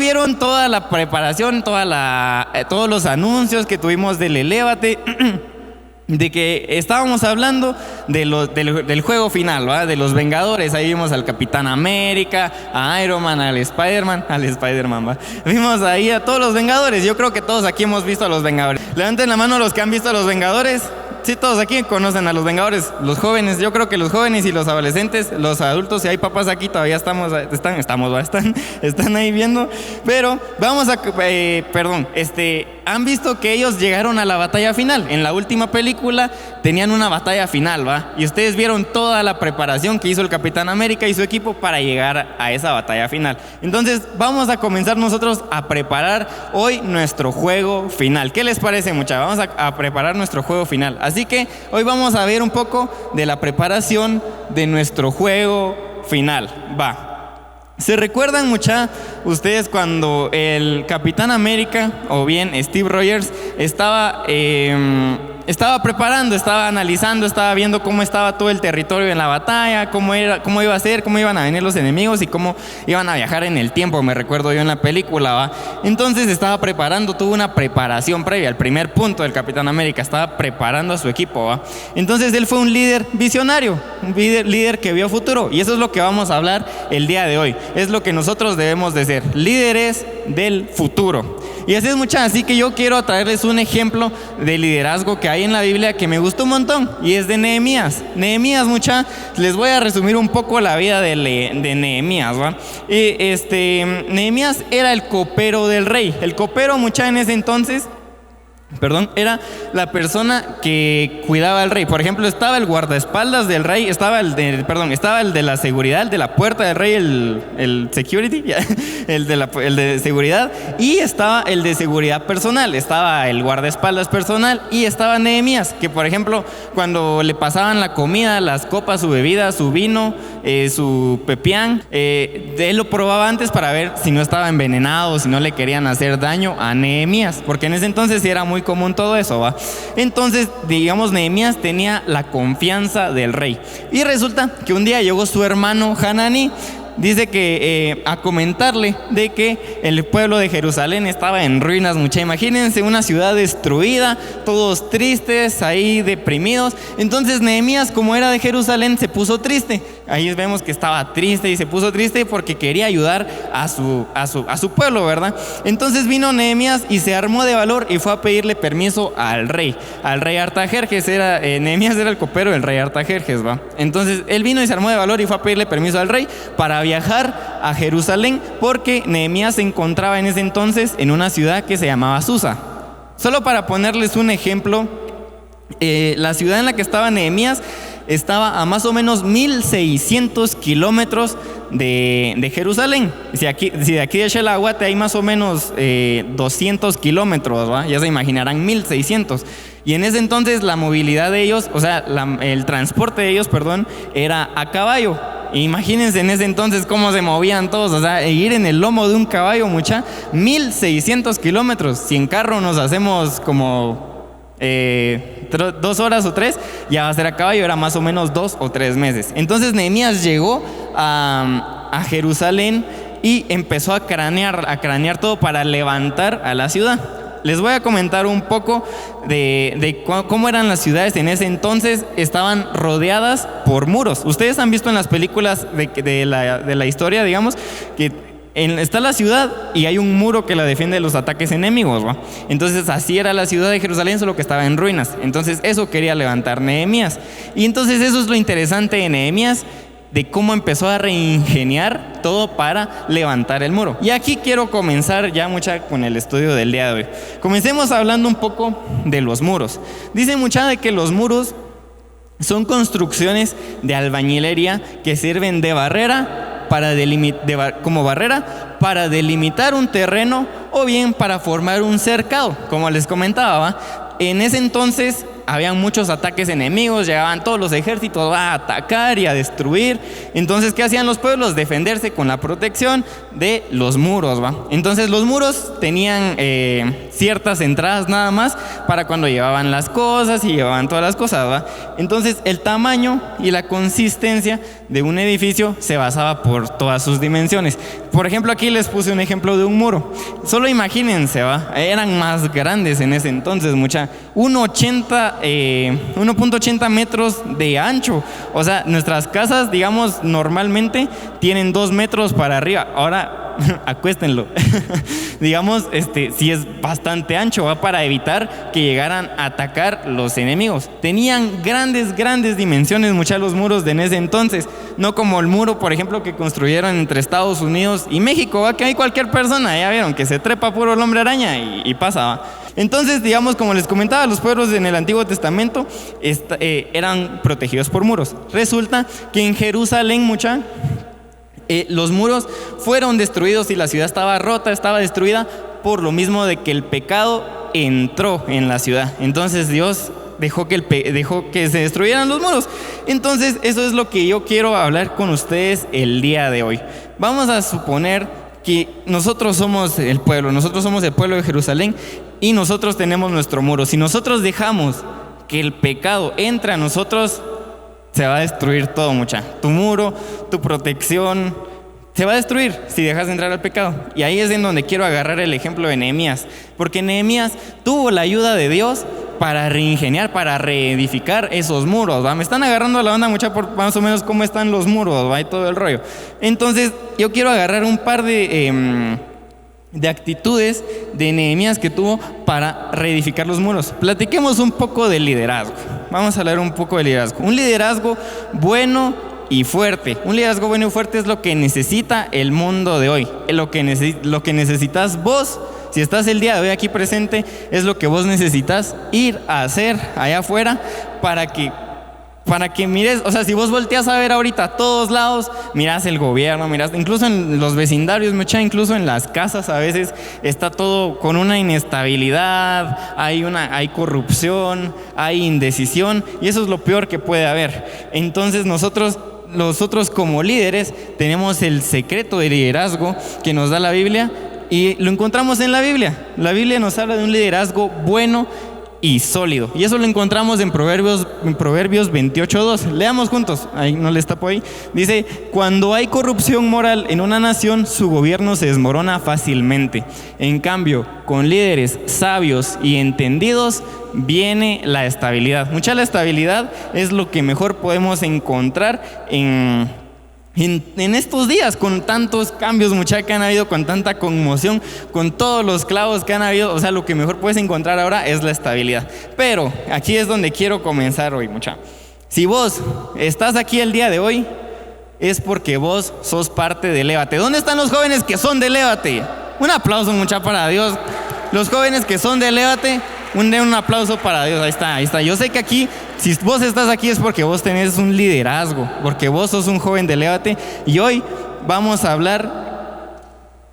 vieron toda la preparación, todos los anuncios que tuvimos del Elévate, de que estábamos hablando del juego final, ¿va? De los Vengadores. Ahí vimos al Capitán América, a Iron Man, al Spider-Man, ¿va? Vimos ahí a todos los Vengadores. Yo creo que todos aquí hemos visto a los Vengadores. Levanten la mano los que han visto a los Vengadores. Sí, todos aquí conocen a los Vengadores, los jóvenes. Yo creo que los jóvenes y los adolescentes, los adultos, si hay papás aquí todavía están ahí viendo. Pero vamos a, han visto que ellos llegaron a la batalla final. En la última película tenían una batalla final, ¿va? Y ustedes vieron toda la preparación que hizo el Capitán América y su equipo para llegar a esa batalla final. Entonces vamos a comenzar nosotros a preparar hoy nuestro juego final. ¿Qué les parece, muchachos? Vamos a preparar nuestro juego final. Así que hoy vamos a ver un poco de la preparación de nuestro juego final. Va. ¿Se recuerdan, ustedes cuando el Capitán América o bien Steve Rogers estaba preparando, estaba analizando, estaba viendo cómo estaba todo el territorio en la batalla, cómo iba a ser, cómo iban a venir los enemigos y cómo iban a viajar en el tiempo? Me recuerdo yo en la película, ¿va? Entonces estaba preparando, tuvo una preparación previa. El primer punto del Capitán América, estaba preparando a su equipo, ¿va? Entonces él fue un líder visionario, un líder que vio futuro, y eso es lo que vamos a hablar el día de hoy. Es lo que nosotros debemos de ser, líderes del futuro. Y así es, así que yo quiero traerles un ejemplo de liderazgo que hay en la Biblia que me gustó un montón, y es de Nehemías. Nehemías, les voy a resumir un poco la vida de Nehemías, ¿va? Nehemías era el copero del rey. El copero, en ese entonces, era la persona que cuidaba al rey. Por ejemplo, estaba el guardaespaldas del rey, estaba el de la seguridad, el de la puerta del rey, el security, el de seguridad, y estaba el de seguridad personal. Estaba el guardaespaldas personal y estaba Nehemías, que por ejemplo, cuando le pasaban la comida, las copas, su bebida, su vino, su pepián, él lo probaba antes para ver si no estaba envenenado, si no le querían hacer daño a Nehemías, porque en ese entonces era muy común todo eso, ¿va? Entonces, digamos, Nehemías tenía la confianza del rey. Y resulta que un día llegó su hermano Hananí, dice que a comentarle de que el pueblo de Jerusalén estaba en ruinas, imagínense una ciudad destruida, todos tristes, ahí deprimidos. Entonces Nehemías, como era de Jerusalén, se puso triste. Ahí vemos que estaba triste y se puso triste porque quería ayudar a su pueblo, ¿verdad? Entonces vino Nehemías y se armó de valor y fue a pedirle permiso al rey Artajerjes. Nehemías era el copero del rey Artajerjes, ¿va? Entonces él vino y se armó de valor y fue a pedirle permiso al rey para viajar a Jerusalén, porque Nehemías se encontraba en ese entonces en una ciudad que se llamaba Susa. Solo para ponerles un ejemplo, la ciudad en la que estaba Nehemías estaba a más o menos 1600 kilómetros de Jerusalén. Si de aquí de Xelahuate hay más o menos 200 kilómetros, ¿va? Ya se imaginarán 1600. Y en ese entonces la movilidad de ellos, el transporte de ellos, era a caballo. Imagínense en ese entonces cómo se movían todos, ir en el lomo de un caballo, 1600 kilómetros. Si en carro nos hacemos como 2 horas o 3, ya va a ser a caballo, era más o menos 2 o 3 meses. Entonces Nehemías llegó a Jerusalén y empezó a cranear todo para levantar a la ciudad. Les voy a comentar un poco de cómo eran las ciudades en ese entonces. Estaban rodeadas por muros. Ustedes han visto en las películas de la historia, digamos, que está la ciudad y hay un muro que la defiende de los ataques enemigos, ¿va? Entonces así era la ciudad de Jerusalén, solo que estaba en ruinas. Entonces eso quería levantar Nehemías. Y entonces eso es lo interesante de Nehemías, de cómo empezó a reingeniar todo para levantar el muro. Y aquí quiero comenzar ya con el estudio del día de hoy. Comencemos hablando un poco de los muros. Dice de que los muros son construcciones de albañilería que sirven de barrera como barrera para delimitar un terreno o bien para formar un cercado, como les comentaba, ¿va? En ese entonces habían muchos ataques enemigos, llegaban todos los ejércitos a atacar y a destruir. Entonces, ¿qué hacían los pueblos? Defenderse con la protección de los muros, ¿va? Entonces los muros tenían ciertas entradas nada más para cuando llevaban las cosas y llevaban todas las cosas, ¿va? Entonces el tamaño y la consistencia de un edificio se basaba por todas sus dimensiones. Por ejemplo, aquí les puse un ejemplo de un muro. Solo imagínense, ¿va? Eran más grandes en ese entonces, 1.80 metros de ancho. O sea, nuestras casas, digamos, normalmente tienen 2 metros para arriba. Ahora, acuéstenlo. Digamos, sí es bastante ancho, ¿va? Para evitar que llegaran a atacar los enemigos. Tenían grandes dimensiones, los muros de en ese entonces. No como el muro, por ejemplo, que construyeron entre Estados Unidos y México, ¿va? Que hay cualquier persona, ya vieron, que se trepa puro el hombre araña y pasa, ¿va? Entonces, digamos, como les comentaba, los pueblos en el Antiguo Testamento eran protegidos por muros. Resulta que en Jerusalén, los muros fueron destruidos y la ciudad estaba rota, estaba destruida por lo mismo de que el pecado entró en la ciudad. Entonces Dios dejó que se destruyeran los muros. Entonces eso es lo que yo quiero hablar con ustedes el día de hoy. Vamos a suponer que nosotros somos el pueblo de Jerusalén y nosotros tenemos nuestro muro. Si nosotros dejamos que el pecado entre a nosotros, se va a destruir todo, tu muro, tu protección, se va a destruir si dejas de entrar al pecado. Y ahí es en donde quiero agarrar el ejemplo de Nehemías, porque Nehemías tuvo la ayuda de Dios para reingeniar, para reedificar esos muros, ¿va? Me están agarrando la onda, por más o menos cómo están los muros, ¿va? Y todo el rollo. Entonces, yo quiero agarrar un par de actitudes de Nehemías que tuvo para reedificar los muros. Platiquemos un poco del liderazgo. Vamos a hablar un poco del liderazgo. Un liderazgo bueno y fuerte. Un liderazgo bueno y fuerte es lo que necesita el mundo de hoy. Lo que necesitas vos, si estás el día de hoy aquí presente, es lo que vos necesitas ir a hacer allá afuera para que mires. O sea, si vos volteas a ver ahorita a todos lados, miras el gobierno, miras incluso en los vecindarios, incluso en las casas a veces está todo con una inestabilidad, hay corrupción, hay indecisión, y eso es lo peor que puede haber. Entonces nosotros como líderes tenemos el secreto de liderazgo que nos da la Biblia, y lo encontramos en la Biblia. La Biblia nos habla de un liderazgo bueno y sólido, y eso lo encontramos en Proverbios 28:2. Leamos juntos, ahí no les tapo ahí. Dice: cuando hay corrupción moral en una nación, su gobierno se desmorona fácilmente. En cambio, con líderes sabios y entendidos viene la estabilidad. La estabilidad es lo que mejor podemos encontrar en estos días, con tantos cambios, que han habido, con tanta conmoción, con todos los clavos que han habido. O sea, lo que mejor puedes encontrar ahora es la estabilidad. Pero aquí es donde quiero comenzar hoy, Si vos estás aquí el día de hoy, es porque vos sos parte de Lévate. ¿Dónde están los jóvenes que son de Lévate? Un aplauso, para Dios. Los jóvenes que son de Lévate, un aplauso para Dios. Ahí está. Yo sé que aquí, si vos estás aquí, es porque vos tenés un liderazgo, porque vos sos un joven de Lévate. Y hoy vamos a hablar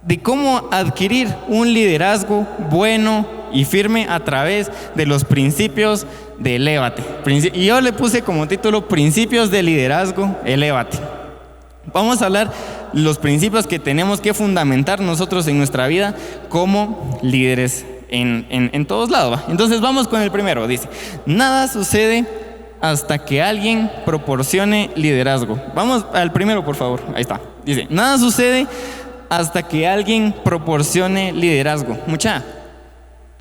de cómo adquirir un liderazgo bueno y firme a través de los principios de Lévate. Y yo le puse como título: Principios de liderazgo, Lévate. Vamos a hablar los principios que tenemos que fundamentar nosotros en nuestra vida como líderes en todos lados, ¿va? Entonces vamos con el primero. Dice: nada sucede hasta que alguien proporcione liderazgo. Vamos al primero, por favor. Ahí está. Dice: nada sucede hasta que alguien proporcione liderazgo.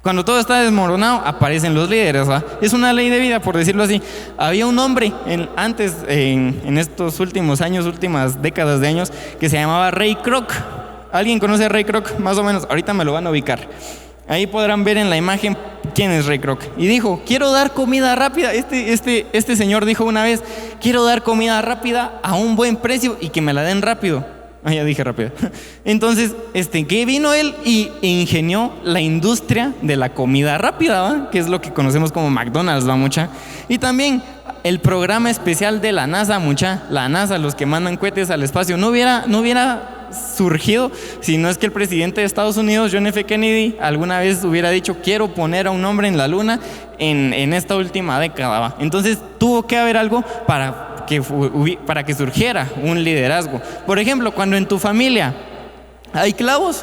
Cuando todo está desmoronado, aparecen los líderes, ¿va? Es una ley de vida, por decirlo así. Había un hombre antes, en estos últimos años, últimas décadas de años, que se llamaba Ray Kroc. ¿Alguien conoce a Ray Kroc? Más o menos, ahorita me lo van a ubicar. Ahí podrán ver en la imagen quién es Ray Kroc. Y dijo: quiero dar comida rápida. Este señor dijo una vez: quiero dar comida rápida a un buen precio y que me la den rápido. Ya dije rápido. Entonces, que vino él y ingenió la industria de la comida rápida, ¿va? Que es lo que conocemos como McDonald's, ¿va, Y también el programa especial de la NASA, La NASA, los que mandan cohetes al espacio, no hubiera surgido si no es que el presidente de Estados Unidos, John F. Kennedy, alguna vez hubiera dicho: quiero poner a un hombre en la luna en esta última década, ¿va? Entonces tuvo que haber algo para que surgiera un liderazgo. Por ejemplo, cuando en tu familia hay clavos,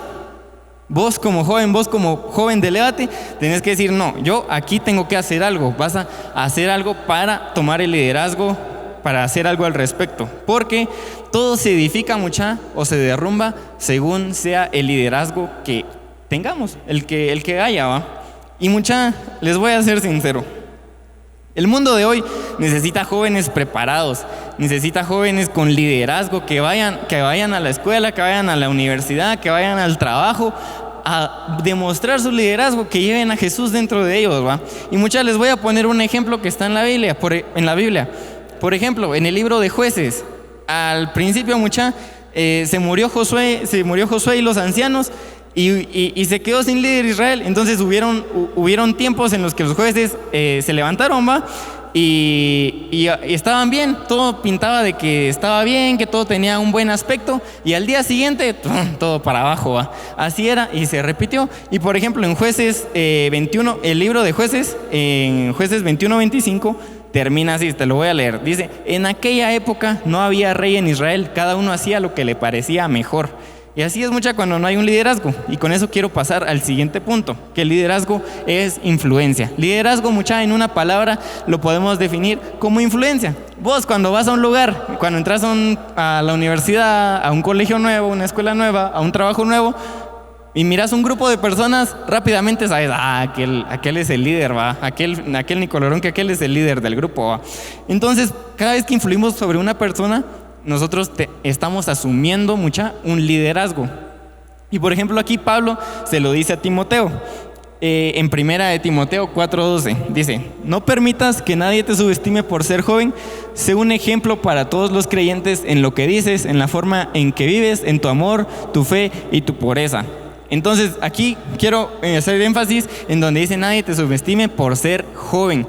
vos como joven de Lévate, tenés que decir: no, yo aquí tengo que hacer algo. Vas a hacer algo para tomar el liderazgo para hacer algo al respecto, porque todo se edifica mucha o se derrumba según sea el liderazgo que tengamos, el que haya, ¿va? Y mucha, les voy a ser sincero, el mundo de hoy necesita jóvenes preparados, necesita jóvenes con liderazgo que vayan a la escuela, que vayan a la universidad, que vayan al trabajo a demostrar su liderazgo, que lleven a Jesús dentro de ellos, ¿va? Y muchas les voy a poner un ejemplo que está en la Biblia, Por ejemplo, en el libro de Jueces, al principio se murió Josué y los ancianos y se quedó sin líder Israel. Entonces hubieron tiempos en los que los jueces se levantaron, ¿va? Y estaban bien, todo pintaba de que estaba bien, que todo tenía un buen aspecto, y al día siguiente todo para abajo, ¿va? Así era y se repitió. Y por ejemplo en Jueces 21, el libro de Jueces, en Jueces 21-25 termina así, te lo voy a leer. Dice: en aquella época no había rey en Israel, cada uno hacía lo que le parecía mejor. Y así es mucha cuando no hay un liderazgo. Y con eso quiero pasar al siguiente punto, que el liderazgo es influencia. Liderazgo, mucha, en una palabra lo podemos definir como influencia. Vos cuando vas a un lugar, cuando entras a la universidad, a un colegio nuevo, una escuela nueva, a un trabajo nuevo, y miras un grupo de personas, rápidamente sabes, aquel es el líder, ¿va? Aquel Nicolorón, que aquel es el líder del grupo, ¿va? Entonces, cada vez que influimos sobre una persona, nosotros estamos asumiendo un liderazgo. Y por ejemplo aquí Pablo se lo dice a Timoteo, en primera de Timoteo 4:12, dice: no permitas que nadie te subestime por ser joven, sé un ejemplo para todos los creyentes en lo que dices, en la forma en que vives, en tu amor, tu fe y tu pureza. Entonces aquí quiero hacer énfasis en donde dice: nadie te subestime por ser joven.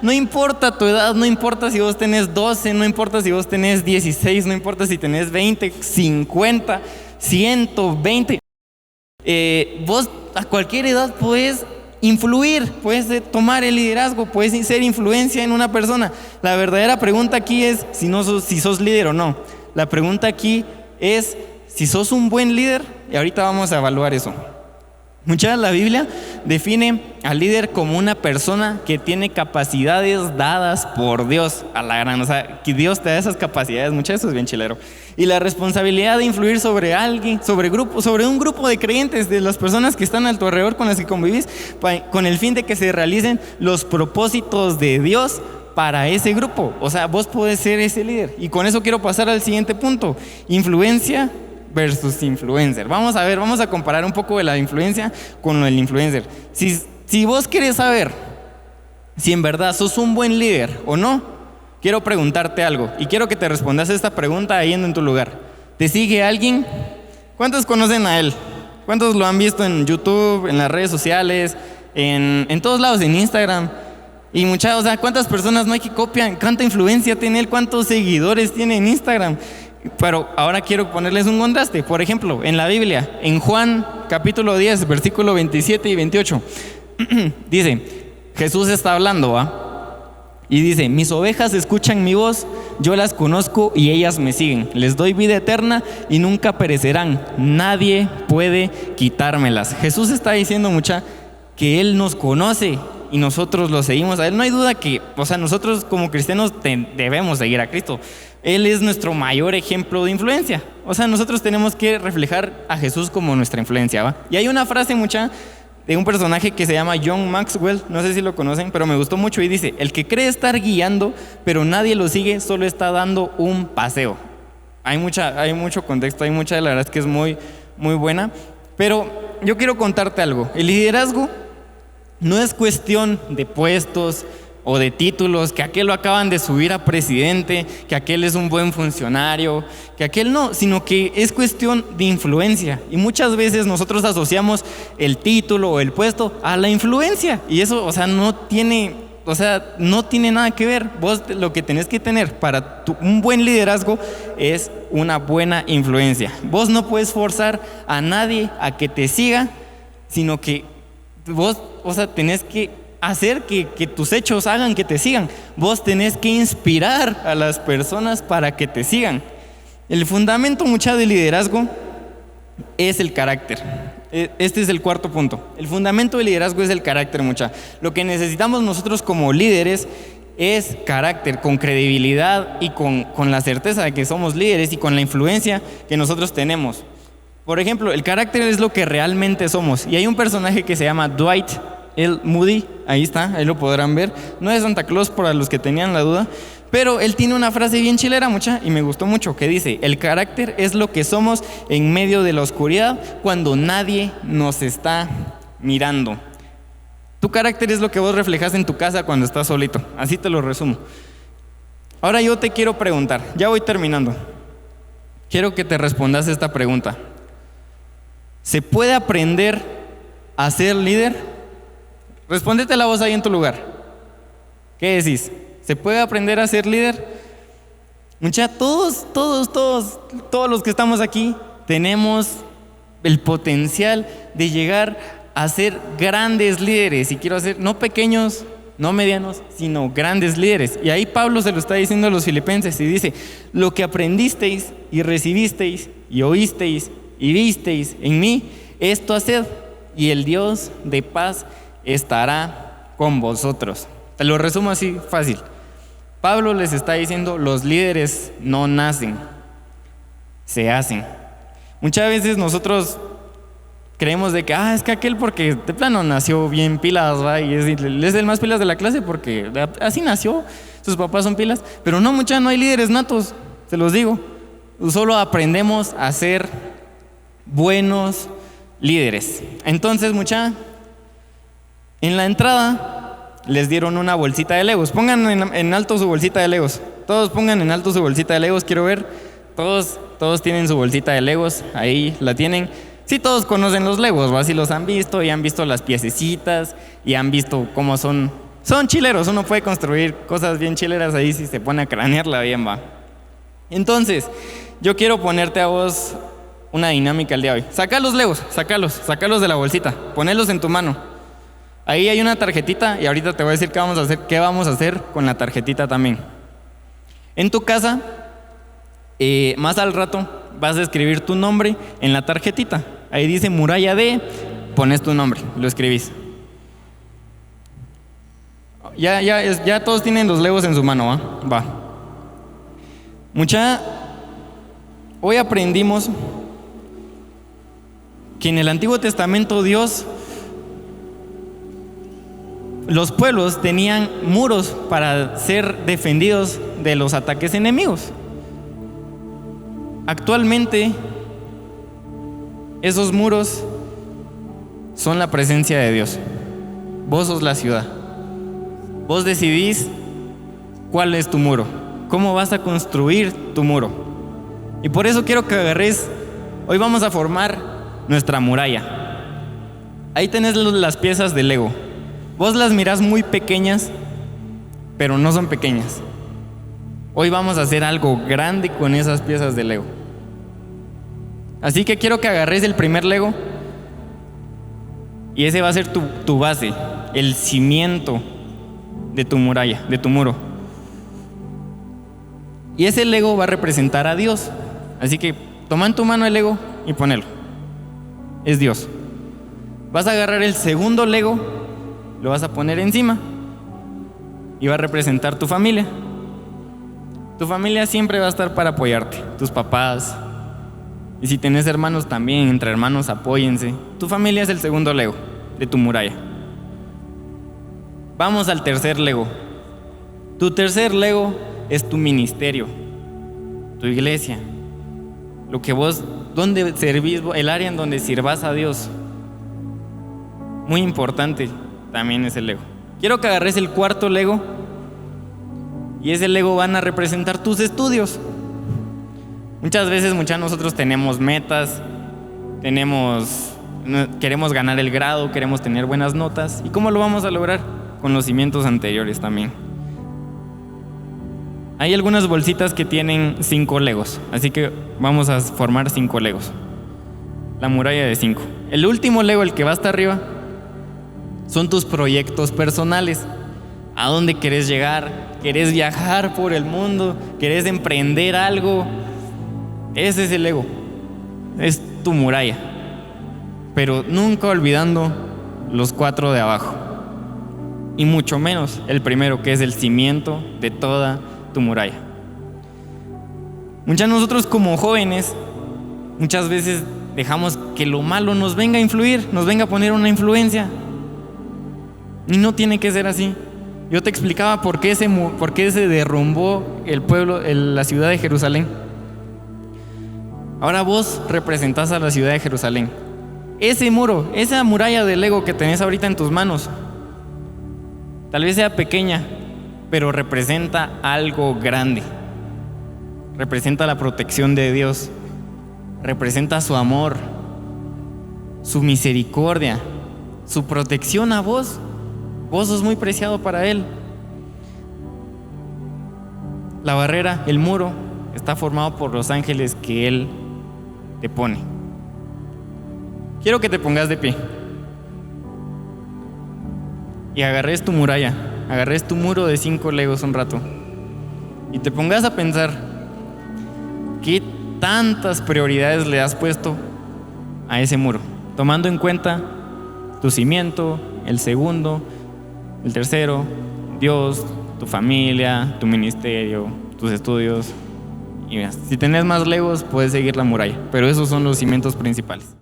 No importa tu edad, no importa si vos tenés 12, no importa si vos tenés 16, no importa si tenés 20, 50, 120. Vos a cualquier edad puedes influir, puedes tomar el liderazgo, puedes ser influencia en una persona. La verdadera pregunta aquí es si sos líder o no. La pregunta aquí es si sos un buen líder, y ahorita vamos a evaluar eso. La Biblia define al líder como una persona que tiene capacidades dadas por Dios a la gran, o sea, que Dios te da esas capacidades, eso es bien chilero. Y la responsabilidad de influir sobre alguien, sobre un grupo de creyentes, de las personas que están a tu alrededor con las que convivís, con el fin de que se realicen los propósitos de Dios para ese grupo. O sea, vos podés ser ese líder. Y con eso quiero pasar al siguiente punto: influencia versus influencer. Vamos a comparar un poco de la influencia con el influencer. Si vos querés saber si en verdad sos un buen líder o no, quiero preguntarte algo y quiero que te respondas esta pregunta ahí en tu lugar. ¿Te sigue alguien? ¿Cuántos conocen a él? ¿Cuántos lo han visto en YouTube, en las redes sociales, en todos lados, en Instagram? Y ¿cuántas personas no hay que copian? ¿Cuánta influencia tiene él? ¿Cuántos seguidores tiene en Instagram? Pero ahora quiero ponerles un contraste. Por ejemplo, en la Biblia, en Juan capítulo 10, versículo 27 y 28, dice, Jesús está hablando, ¿va? Y dice: mis ovejas escuchan mi voz, yo las conozco y ellas me siguen. Les doy vida eterna y nunca perecerán. Nadie puede quitármelas. Jesús está diciendo que Él nos conoce y nosotros lo seguimos a Él. No hay duda que, nosotros como cristianos debemos seguir a Cristo. Él es nuestro mayor ejemplo de influencia. Nosotros tenemos que reflejar a Jesús como nuestra influencia, ¿va? Y hay una frase de un personaje que se llama John Maxwell, no sé si lo conocen, pero me gustó mucho, y dice: el que cree estar guiando, pero nadie lo sigue, solo está dando un paseo. Hay mucho contexto, la verdad es que es muy, muy buena. Pero yo quiero contarte algo. El liderazgo no es cuestión de puestos o de títulos, que aquel lo acaban de subir a presidente, que aquel es un buen funcionario, que aquel no, sino que es cuestión de influencia. Y muchas veces nosotros asociamos el título o el puesto a la influencia, y eso, no tiene nada que ver. Vos lo que tenés que tener para un buen liderazgo es una buena influencia. Vos no puedes forzar a nadie a que te siga, sino que vos, tenés que hacer que tus hechos hagan que te sigan. Vos tenés que inspirar a las personas para que te sigan. El fundamento del liderazgo es el carácter. Este es el cuarto punto. El fundamento del liderazgo es el carácter, Lo que necesitamos nosotros como líderes es carácter, con credibilidad y con la certeza de que somos líderes y con la influencia que nosotros tenemos. Por ejemplo, el carácter es lo que realmente somos. Y hay un personaje que se llama Dwight L. Moody, ahí está, ahí lo podrán ver. No es Santa Claus para los que tenían la duda, pero él tiene una frase bien chilera, mucha, y me gustó mucho, que dice: el carácter es lo que somos en medio de la oscuridad cuando nadie nos está mirando. Tu carácter es lo que vos reflejas en tu casa cuando estás solito. Así te lo resumo. Ahora yo te quiero preguntar, ya voy terminando. Quiero que te respondas esta pregunta. ¿Se puede aprender a ser líder? Respóndete la voz ahí en tu lugar. ¿Qué decís? ¿Se puede aprender a ser líder? Mucha, todos los que estamos aquí tenemos el potencial de llegar a ser grandes líderes, y quiero hacer no pequeños, no medianos, sino grandes líderes. Y ahí Pablo se lo está diciendo a los filipenses y dice: lo que aprendisteis y recibisteis y oísteis y visteis en mí, esto haced, y el Dios de paz estará con vosotros. Te lo resumo así fácil. Pablo les está diciendo: los líderes no nacen, se hacen. Muchas veces nosotros creemos de que es que aquel porque de plano nació bien pilas, ¿va? Y es el más pilas de la clase porque así nació, sus papás son pilas. Pero no, mucha, no hay líderes natos, se los digo. Solo aprendemos a ser buenos líderes. Entonces, mucha, en la entrada les dieron una bolsita de Legos. Pongan en alto su bolsita de Legos. Todos pongan en alto su bolsita de Legos, quiero ver. Todos tienen su bolsita de Legos, ahí la tienen. Sí, todos conocen los Legos, ¿va? Si los han visto y han visto las piececitas y han visto cómo son chileros. Uno puede construir cosas bien chileras ahí si se pone a cranearla bien, ¿va? Entonces, yo quiero ponerte a vos una dinámica el día de hoy. Saca los Legos, sacalos de la bolsita, ponelos en tu mano. Ahí hay una tarjetita y ahorita te voy a decir qué vamos a hacer con la tarjetita también. En tu casa, más al rato, vas a escribir tu nombre en la tarjetita. Ahí dice Muralla D, pones tu nombre, lo escribís. Ya todos tienen los Legos en su mano, va. Hoy aprendimos que en el Antiguo Testamento los pueblos tenían muros para ser defendidos de los ataques enemigos. Actualmente, esos muros son la presencia de Dios. Vos sos la ciudad. Vos decidís cuál es tu muro, cómo vas a construir tu muro. Y por eso quiero que agarres, hoy vamos a formar nuestra muralla. Ahí tenés las piezas de Lego. Vos las mirás muy pequeñas, pero no son pequeñas. Hoy vamos a hacer algo grande con esas piezas de Lego. Así que quiero que agarres el primer Lego y ese va a ser tu base, el cimiento de tu muralla, de tu muro. Y ese Lego va a representar a Dios. Así que toma en tu mano el Lego y ponelo. Es Dios. Vas a agarrar el segundo Lego, lo vas a poner encima y va a representar tu familia. Tu familia siempre va a estar para apoyarte, tus papás. Y si tenés hermanos también, entre hermanos apóyense. Tu familia es el segundo Lego de tu muralla. Vamos al tercer Lego. Tu tercer Lego es tu ministerio, tu iglesia, lo que vos, donde servís, el área en donde sirvas a Dios. Muy importante también es el Lego. Quiero que agarres el cuarto Lego y ese Lego van a representar tus estudios. Muchas veces nosotros tenemos metas, queremos ganar el grado, queremos tener buenas notas. ¿Y cómo lo vamos a lograr? Con los cimientos anteriores también. Hay algunas bolsitas que tienen 5 Legos, así que vamos a formar 5 Legos. La muralla de 5. El último Lego, el que va hasta arriba, son tus proyectos personales. ¿A dónde querés llegar? ¿Querés viajar por el mundo? ¿Querés emprender algo? Ese es el Lego. Es tu muralla. Pero nunca olvidando los 4 de abajo. y mucho menos el primero, que es el cimiento de toda tu muralla. Nosotros como jóvenes, muchas veces dejamos que lo malo nos venga a influir, nos venga a poner una influencia. Y no tiene que ser así. Yo te explicaba por qué se derrumbó la ciudad de Jerusalén. Ahora vos representás a la ciudad de Jerusalén. Ese muro, esa muralla del ego que tenés ahorita en tus manos, tal vez sea pequeña, pero representa algo grande. Representa la protección de Dios, representa su amor, su misericordia, su protección a vos. Vos sos muy preciado para Él. La barrera, el muro, está formado por los ángeles que Él te pone. Quiero que te pongas de pie y agarres tu muralla, agarres tu muro de 5 legos un rato y te pongas a pensar qué tantas prioridades le has puesto a ese muro, tomando en cuenta tu cimiento, el segundo, el tercero, Dios, tu familia, tu ministerio, tus estudios. Y si tenés más legos, puedes seguir la muralla, pero esos son los cimientos principales.